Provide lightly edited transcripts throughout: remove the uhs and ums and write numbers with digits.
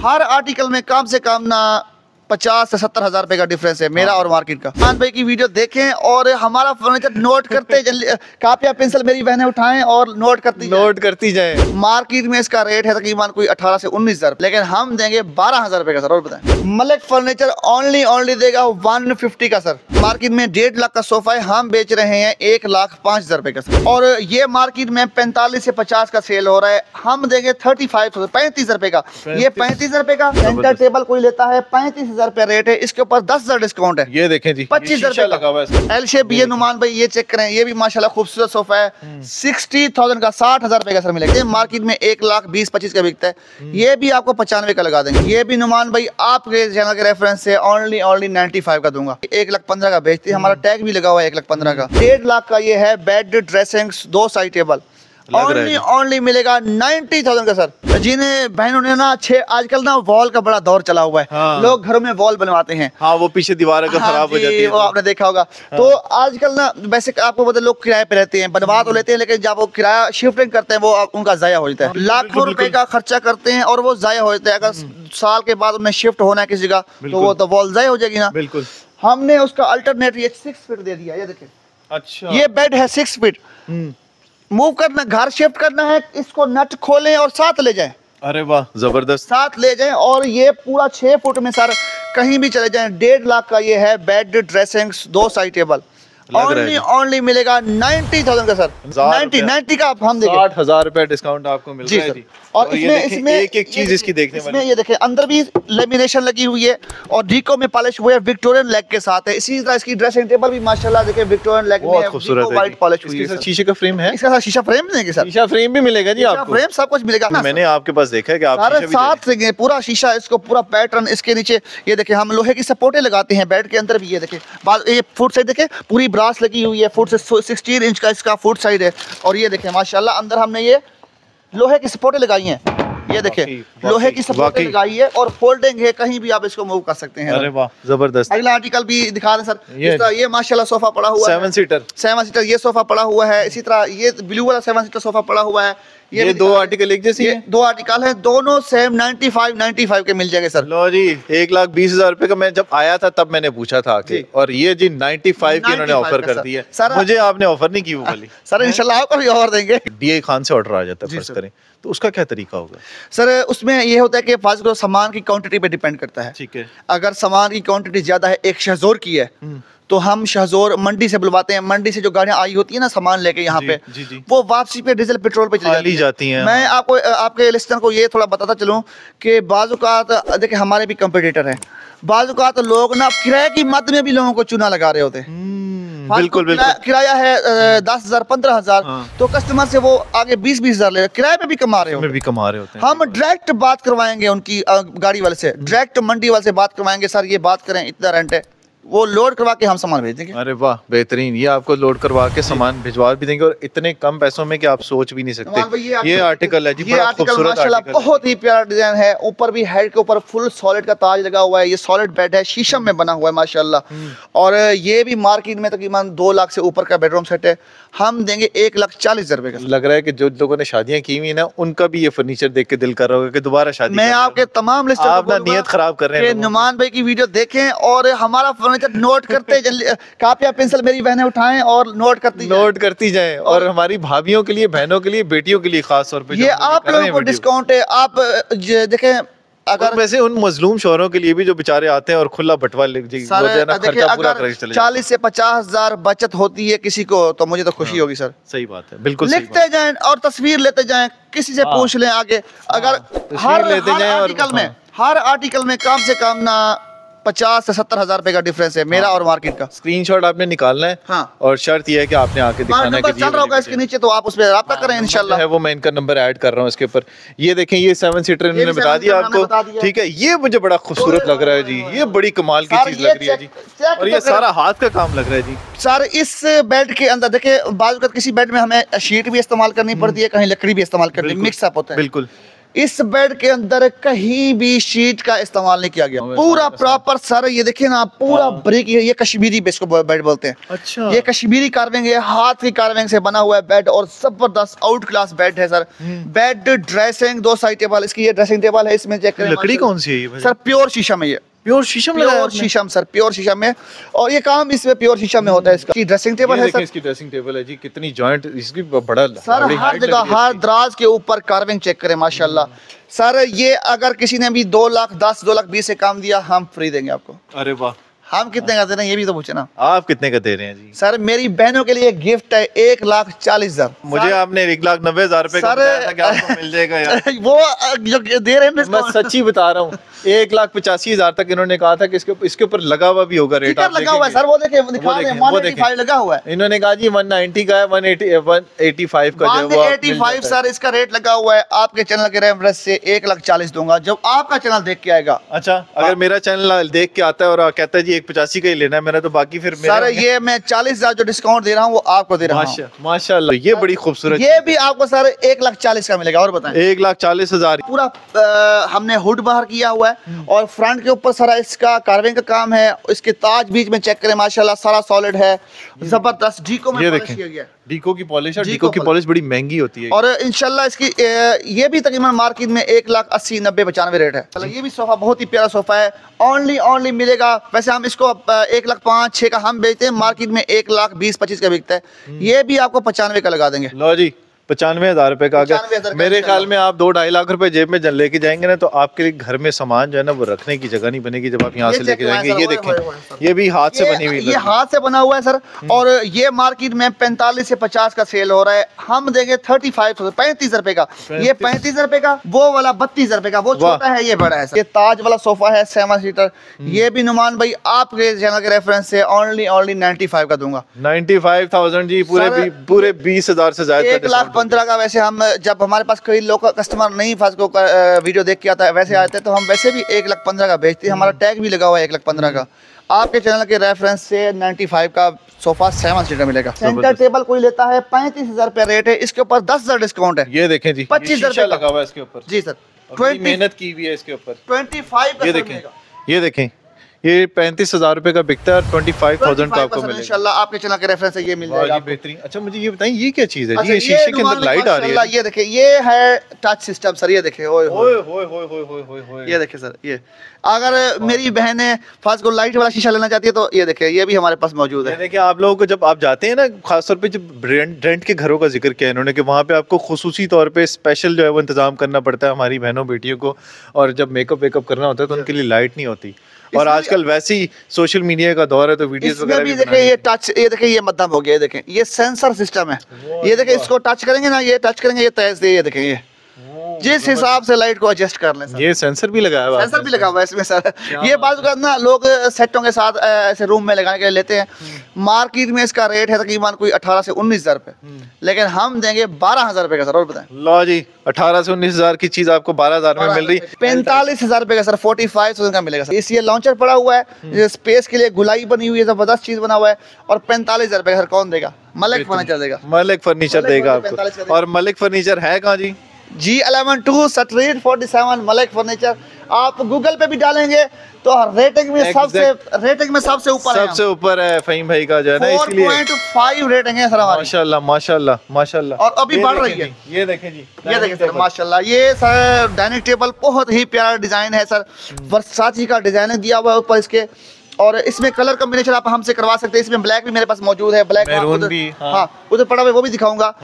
हर article में कम से कम ना 50 से 70 हज़ार रुपए का डिफरेंस है मेरा और मार्केट का। खान भाई की वीडियो देखें और हमारा फर्नीचर नोट करते जल्दी, कापिया पेंसिल मेरी बहनें उठाएं और नोट करती जाए। मार्केट में इसका रेट है तकरीबन कोई 18 से 19 हज़ार, लेकिन हम देंगे 12 हज़ार रुपए का सर। और बताएं, मलिक फर्नीचर ओनली देगा 150 का सर। मार्केट में 1.5 लाख का सोफा है, हम बेच रहे हैं 1,05,000 रुपए का सर। और ये मार्केट में 45 से 50 का सेल हो रहा है, हम देंगे 35 रुपए का। ये 35 रुपए का सेंटर टेबल कोई लेता है 35 रुपए रेट है, इसके ऊपर 10,000 डिस्काउंट है। ये देखें जी, 25 रुपए लगा हुआ है। एल शेप ये नुमान भाई ये चेक करें, ये भी माशाल्लाह खूबसूरत सोफा है। 60,000 का 60,000 रुपए का सर मिलेगा। मार्केट में 1,20,25 का बिकता है, ये भी आपको 95 का लगा देंगे। ये भी नुमान भाई आपके चैनल के रेफरेंस से ओनली 95 का दूंगा। 1,15,000 का बेचती है, हमारा टैग भी लगा हुआ है 1,15,000 का। 1.5 लाख का ये है bed dressing 2 side table, only मिलेगा 90,000 का सर। जिन्हें बहनों ने ना आजकल ना वॉल का बड़ा दौर चला हुआ है। हाँ। लोग घरों में वॉल बनवाते हैं। हाँ, वो पीछे दीवार का खराब हो जाती है, वो आपने देखा होगा। हाँ। तो आजकल ना वैसे आपको पता लोग किराए पे रहते हैं, बनवा तो लेते हैं, लेकिन जब वो किराया शिफ्टिंग करते हैं वो उनका जाया हो जाता है। लाखों रुपए का खर्चा करते हैं और वो जाया हो जाता है। अगर साल के बाद उन्हें शिफ्ट होना है किसी जगह तो वो तो वॉल जाया हो जाएगी ना। बिल्कुल। हमने उसका अल्टरनेट ये 6 फीट दे दिया। ये देखिए, अच्छा, ये बेड है 6 फीट। मूव करना, घर शिफ्ट करना है, इसको नट खोलें और साथ ले जाएं। अरे वाह, जबरदस्त, साथ ले जाएं। और ये पूरा 6 फुट में सर कहीं भी चले जाएं। 1.5 लाख का ये है bed dressing 2 side table, only मिलेगा 90,000 का सर। 90 का हम देंगे 60,000 रुपए डिस्काउंट आपको मिल रहा है जी। और इसमें एक चीज इसकी देखने वाली, ये देखें अंदर भी लेमिनेशन लगी हुई है और डीको में पॉलिश हुई है, विक्टोरियन लेग के साथ है। इसी तरह इसकी ड्रेसिंग टेबल भी माशाल्लाह देखें विक्टोरियन लेग में खूबसूरत है, व्हाइट पॉलिश हुई है। शीशे का फ्रेम है, इसका शीशा फ्रेम देंगे सर, शीशा फ्रेम भी मिलेगा जी आपको, फ्रेम सब कुछ मिलेगा। मैंने आपके पास देखा है कि आप सारे साथ देंगे पूरा शीशा, इसको पूरा पैटर्न। इसके नीचे ये देखें हम लोहे की सपोर्टें लगाते हैं बेड के अंदर भी। ये देखें ये फुट साइड देखें पूरी ब्रास लगी हुई है, फुट से 16 इंच का इसका फुट साइड है। और ये देखें माशाल्लाह अंदर हमने ये लोहे की सपोर्टें लगाई हैं। ये देखें लोहे की सपोर्टें लगाई है और फोल्डिंग है, कहीं भी आप इसको मूव कर सकते हैं। अरे वाह, जबरदस्त। अगला आर्टिकल भी दिखा रहे सर। ये माशाल्लाह सोफा पड़ा हुआ है 7 सीटर ये सोफा पड़ा हुआ है। इसी तरह ये ब्लू वाला 7 सीटर सोफा पड़ा हुआ है। ये 2 आर्टिकल एक जैसी है, 2 आर्टिकल है, दोनों सेम 95 के मिल जाएंगे सर। लो जी, 1,20,000 रुपए का मैं जब आया था तब मैंने पूछा था कि, और ये जी 95 की इन्होंने ऑफर कर दी है सर। मुझे आपने ऑफर नहीं की वो वाली सर, इंशाल्लाह आपको भी ऑफर देंगे। DI खान से ऑर्डर आ जाता है फर्ज करें तो उसका क्या तरीका होगा सर? उसमें ये होता है कि फाज को सामान की क्वांटिटी पे डिपेंड करता है। ठीक है, अगर सामान की क्वांटिटी ज्यादा है, एक शहजोर की है, तो हम शहजोर मंडी से बुलवाते हैं। मंडी से जो गाड़ियां आई होती है ना सामान लेके यहाँ पे, वो वापसी पे डीजल पेट्रोल पे चली जाती हैं। मैं आपको आपके लिस्टर को ये थोड़ा बताता चलूं कि बाज़ औक़ात देखिए हमारे भी कंपटीटर हैं, बाज़ औक़ात लोग ना किराए की मद में भी लोगों को चूना लगा रहे होते हैं। बिल्कुल किराया है 10,000 15,000, तो कस्टमर से वो आगे 20-20 हज़ार ले किराए पे भी कमा रहे होते हैं। हम डायरेक्ट बात करवाएंगे उनकी गाड़ी वाले से, डायरेक्ट मंडी वाले से बात करवाएंगे, सर ये बात करें इतना रेंट है, वो लोड करवा के हम सामान भेज देंगे। अरे वाह, बेहतरीन। ये आपको लोड करवा के सामान भिजवा भी देंगे और इतने कम पैसों में कि आप सोच भी नहीं सकते। ये आर्टिकल है जी, ये आर्टिकल माशाल्लाह बहुत ही प्यारा डिजाइन है। ऊपर भी हेड के ऊपर फुल सॉलिड का ताज लगा हुआ है। ये सॉलिड बेड है, शीशम में बना हुआ है माशाल्लाह। और ये भी मार्केट में तकरीबन 2 लाख से ऊपर का बेडरूम सेट है, हम देंगे 1,40,000 रुपए का। लग रहा है कि जो लोगों ने शादियां की हुई ना उनका भी ये फर्नीचर देख के दिल कर रहा होगा कि दोबारा शादी। मैं आपके तमाम लिस्ट आप नियत खराब कर रहे हैं। नुमान भाई की वीडियो देखें और हमारा फर्नीचर नोट करते जल्दी, कापिया पेंसिल मेरी बहनें उठाएं और नोट करती जाएं। और हमारी भाभियों के लिए, बहनों के लिए, बेटियों के लिए खास तौर पे ये आप लोगों को डिस्काउंट है। आप देखें अगर वैसे उन मजलूम शोहरों के लिए भी जो बेचारे आते हैं और खुला बटवा खर्चा पूरा कर चले 40 से 50 हज़ार बचत होती है किसी को, तो मुझे तो खुशी होगी सर। सही बात है, बिल्कुल लिखते जाएं और तस्वीर लेते जाएं, किसी से पूछ लें आगे। अगर हर आर्टिकल में कम से कम ना 50 से 70 हज़ार रुपए का डिफरेंस है मेरा और मार्केट का। स्क्रीनशॉट आपने निकालना है। हाँ। और शर्त यह है कि आपने आके दिखाना है कि चल रहा होगा इसके नीचे, तो आप उस पर रब्ता करें इंशाल्लाह। है वो मैं इनका नंबर ऐड कर रहा हूँ इसके ऊपर। ये देखें, ये 7 सीटर इन्होंने बता दिया आपको, ठीक है। ये मुझे बड़ा खूबसूरत लग रहा है जी, ये बड़ी कमाल की चीज लग रही है जी। और ये सारा हाथ का काम लग रहा है जी। सर इस बेड के अंदर देखिए, बाज़ किसी बेड में हमें शीट भी इस्तेमाल करनी पड़ती है, कहीं लकड़ी भी इस्तेमाल करनी, मिक्स अप होता है। बिल्कुल। इस बेड के अंदर कहीं भी शीट का इस्तेमाल नहीं किया गया, पूरा प्रॉपर सर। ये देखिए ना, पूरा ब्रिक, ये कश्मीरी बेड को बेड बोलते हैं। अच्छा, ये कश्मीरी कार्विंग है, हाथ की कार्विंग से बना हुआ है बेड, और जबरदस्त आउट क्लास बेड है sir. Bed, dressing, 2 side table, इसकी ये ड्रेसिंग टेबल है। इसमें चेक करें, लकड़ी कौन सी है सर? प्योर शीशम है ये, प्योर शीशम लगाया प्योर शीशम सर, प्योर शीशम में, और ये काम इसमें प्योर शीशम में होता है। इसका ड्रेसिंग टेबल है सर, इसकी ड्रेसिंग टेबल है जी, कितनी जॉइंट इसकी, बड़ा सर। हर जगह, हर दराज के ऊपर कार्विंग चेक करें, माशाल्लाह सर। ये अगर किसी ने भी 2,10,000 2,20,000 से काम दिया, हम फ्री देंगे आपको। अरे वाह, हम कितने का दे रहे हैं ये भी तो पूछे ना। आप कितने का दे रहे हैं जी? सर मेरी बहनों के लिए गिफ्ट है 1,40,000। मुझे आपने 1,90,000 रुपए का बताया था कि आपको मिल जाएगा यार। वो जो दे रहे हैं, मैं सच्ची बता रहा हूँ, 1,85,000 तक इन्होंने कहा था कि इसके ऊपर लगा हुआ भी होगा रेट। लगा हुआ है सर, वो देखे, दिखा रहे हैं, 185 लगा हुआ है। इन्होंने कहा जी 190 का है, 185 का जो है 185 सर इसका रेट लगा हुआ है। आपके चैनल के रेफरेंस से 1,40,000 दूंगा जब आपका चैनल देख के आएगा। अच्छा, अगर मेरा चैनल देख के आता है और कहता है जी 185 का ही लेना है मेरा, तो बाकी फिर सर ये मैं 40,000 जो डिस्काउंट दे रहा हूँ वो आपको दे रहा हूँ। माशाल्लाह, ये बड़ी खूबसूरत, ये भी आपको सर 1,40,000 का मिलेगा। और बताएं, 1,40,000। पूरा हमने हुड बाहर किया हुआ है, और फ्रंट के ऊपर सारा इसका कार्विंग का काम है। इसके ताज बीच में चेक करें, माशाल्लाह सारा सॉलिड है, जबरदस्त। डीको में पॉलिश किया गया है। डीको की पॉलिश है, डीको की पॉलिश बड़ी महंगी होती है, और इंशाल्लाह इसकी ये भी तकरीबन मार्केट में 1,80,000 90 95 रेट है। ये भी सोफा बहुत ही प्यारा सोफा है, ओनली मिलेगा। वैसे हम इसको 1,05,6 का हम बेचते हैं, मार्केट में 1,20,25 का बिकता है। ये भी आपको 95 का लगा देंगे। लो जी, 95,000 रुपए का। अगर मेरे ख्याल में आप 2-2.5 लाख रुपए जेब में लेके जाएंगे ना, तो आपके लिए घर में सामान जो है ना वो रखने की जगह नहीं बनेगी जब आप यहाँ से लेके जाएंगे। ये देखें, ये भी हाथ से बनी हुई, ये हाथ से बना हुआ है सर। और ये मार्केट में 45 से 50 का सेल हो रहा है, हम देंगे 35 रुपए का। ये 35 रुपए का, वो वाला 32 रुपए का। वो छोटा है, ये बड़ा है सर। ये ताज वाला सोफा है 7 सीटर, ये भी नुमान भाई आपके चैनल के रेफरेंस से ओनली 95 का दूंगा। 95,000 जी, पूरे 20,000 से ज्यादा, 1,15,000 का। वैसे हम जब हमारे पास कोई लोकल कस्टमर नहीं फंस को वीडियो देख के आता है, वैसे आते हैं तो हम वैसे भी 1,15,000 का बेचते हैं। हमारा टैग भी लगा हुआ है 1,15,000 का। आपके चैनल के रेफरेंस से 95 का सोफा 7 सीटर मिलेगा। सेंटर टेबल कोई लेता है 35,000 रुपया रेट है, इसके ऊपर 10,000 डिस्काउंट है। ये देखें जी, 25,000 लगा हुआ है इसके ऊपर जी सर, 20 मेहनत की हुई है इसके ऊपर। 25 ये देखें, ये देखें, ये 35,000 रुपए का बिकता है, 25,000 का आपको मिलेगा इंशाल्लाह। आपके चैनल के रेफरेंस से ये मिल जाएगा। बेहतरीन। अच्छा मुझे ये बताएं, ये क्या चीज है जी? ये शीशे के अंदर लाइट आ रही है। ये देखिए, ये है टच सिस्टम सर। ये देखिए, ओए ये देखिए सर, ये अगर मेरी बहनें फास्ट को लाइट वाला शीशा लेना चाहती है तो ये देखिए, ये भी हमारे पास मौजूद है। देखिए, आप लोगों को जब आप जाते हैं ना, खासतौर पे जब रेंट के घरों का जिक्र किया इन्होंने, कि वहाँ पे आपको खुसूसी तौर पे स्पेशल जो है वो इंतजाम करना पड़ता है हमारी बहनों बेटियों को, और जब मेकअप वेकअप करना होता है तो उनके लिए लाइट नहीं होती। और आजकल वैसे ही सोशल मीडिया का दौर है, तो वीडियोस वगैरह भी देखिए, ये टच, ये देखिए, ये मध्यम हो गया। ये देखें, ये सेंसर सिस्टम है। ये देखिए, इसको टच करेंगे ना, ये टच करेंगे, ये तेज दे। ये देखें, ये जिस हिसाब से लाइट को एडजस्ट कर लें सर। ये सेंसर भी लगाया हुआ है, सेंसर भी लगा हुआ है इसमें सर। ये बात करना लोग सेटों के साथ ऐसे रूम में लगाने के लिए लेते हैं। मार्केट में इसका रेट है तकरीबन कोई 18 से 19,000 रुपए, लेकिन हम देंगे 12,000 रुपए का सर। और बताएं, लो जी, 18 से 19,000 की चीज आपको 12,000 में मिल रही। 45,000 रुपए का सर, 45,000 का मिलेगा सर। इसलिए लॉन्चर पड़ा हुआ है, स्पेस के लिए गुलाई बनी हुई है, जबरदस्त चीज बना हुआ है। और 45,000 रुपए का सर कौन देगा? मलिक फर्नीचर देगा। मलिक फर्नीचर देगा आपको। और मलिक फर्नीचर है कहाँ जी? G11 street 47 Malik furniture. आप गूगल पे भी डालेंगे तो रेटिंग में सबसे ऊपर है फहीम भाई का जो है ना, इसलिए 4.5 रेटिंग है सर हमारी। माशाल्लाह माशाल्लाह माशाल्लाह। और अभी बढ़ रही है। ये देखें जी, ये देखें सर, माशाल्लाह। ये सर डाइनिंग टेबल बहुत ही प्यारा डिजाइन है सर, वर्साची का डिजाइन दिया हुआ है ऊपर इसके। और इसमें कलर कॉम्बिनेशन आप हमसे करवा सकते हैं। इसमें ब्लैक भी मेरे पास मौजूद है, ब्लैक मैरून भी, हाँ उधर पड़ा हुआ, वो भी दिखाऊंगा।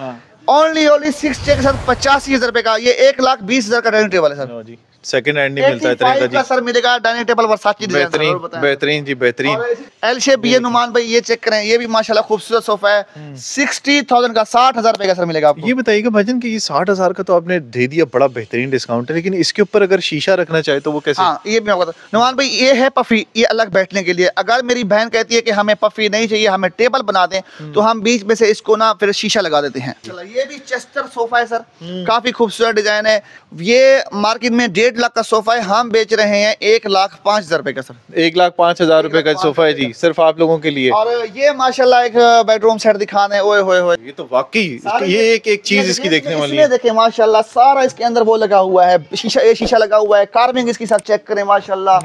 ओनली 6 चेक सर, 85,000 रुपए का। ये 1,20,000 का डाइनिंग टेबल है सर जी। सेकंड हैंड नहीं मिलता इतने का जी सर, मिलेगा डाइनिंग टेबल वर्साची डिजाइन। बेहतरीन जी, बेहतरीन। एल शेप ये नुमान भाई, ये चेक करें, ये भी माशाल्लाह खूबसूरत सोफा है। 60,000 का, 60,000 रुपए का सर मिलेगा आपको। ये बताइएगा भाईजान कि ये 60,000 का तो आपने दे दिया, बड़ा बेहतरीन डिस्काउंट है, लेकिन इसके ऊपर अगर शीशा रखना चाहे तो वो कैसे? हाँ, ये भी मैं नुमान भाई, ये है पफी, ये अलग बैठने के लिए। अगर मेरी बहन कहती है कि हमें पफी नहीं चाहिए, हमें टेबल बना दें, तो हम बीच में से इसको ना फिर शीशा लगा देते हैं। ये भी चेस्टर सोफा है सर, काफी खूबसूरत डिजाइन है। ये मार्केट में 1.5 लाख का सोफा है, हम बेच रहे हैं 1,05,000 रुपए का सर। 1,05,000 रुपए का सोफा है जी। सिर्फ आप लोगों के लिए। और ये माशाल्लाह एक बेडरूम सेट दिखाने, ओए होए होए, ये तो वाकई ये एक चीज इसकी देखने वाली है। देखें माशाल्लाह सारा इसके अंदर वो लगा हुआ है, शीशा, ये शीशा लगा हुआ है, कार्विंग इसकी सब चेक करें माशाल्लाह,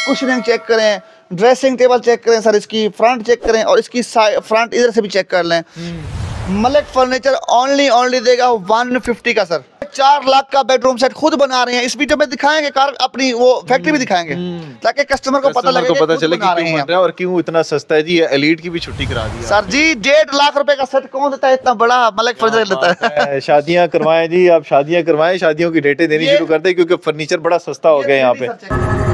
कुशनिंग चेक करें, ड्रेसिंग टेबल चेक करें सर, इसकी फ्रंट चेक करें और इसकी फ्रंट इधर से भी चेक कर लें। मलिक फर्नीचर ओनली देगा 150 का सर। 4 लाख का बेडरूम सेट खुद बना रहे हैं। इस वीडियो में दिखाएंगे कार अपनी वो फैक्ट्री भी दिखाएंगे ताकि कस्टमर को पता लगे, पता चले कि क्यों बन रहा है और क्यों इतना सस्ता है जी। एलीट की भी छुट्टी करा दी सर जी। 1.5 लाख रुपए का सेट कौन देता है इतना बड़ा? मलिक फर्नीचर देता है। शादियां करवाएं जी, आप शादियां करवाएं, शादियों की डेटें देनी शुरू कर दें क्योंकि फर्नीचर बड़ा सस्ता हो गया यहाँ पे।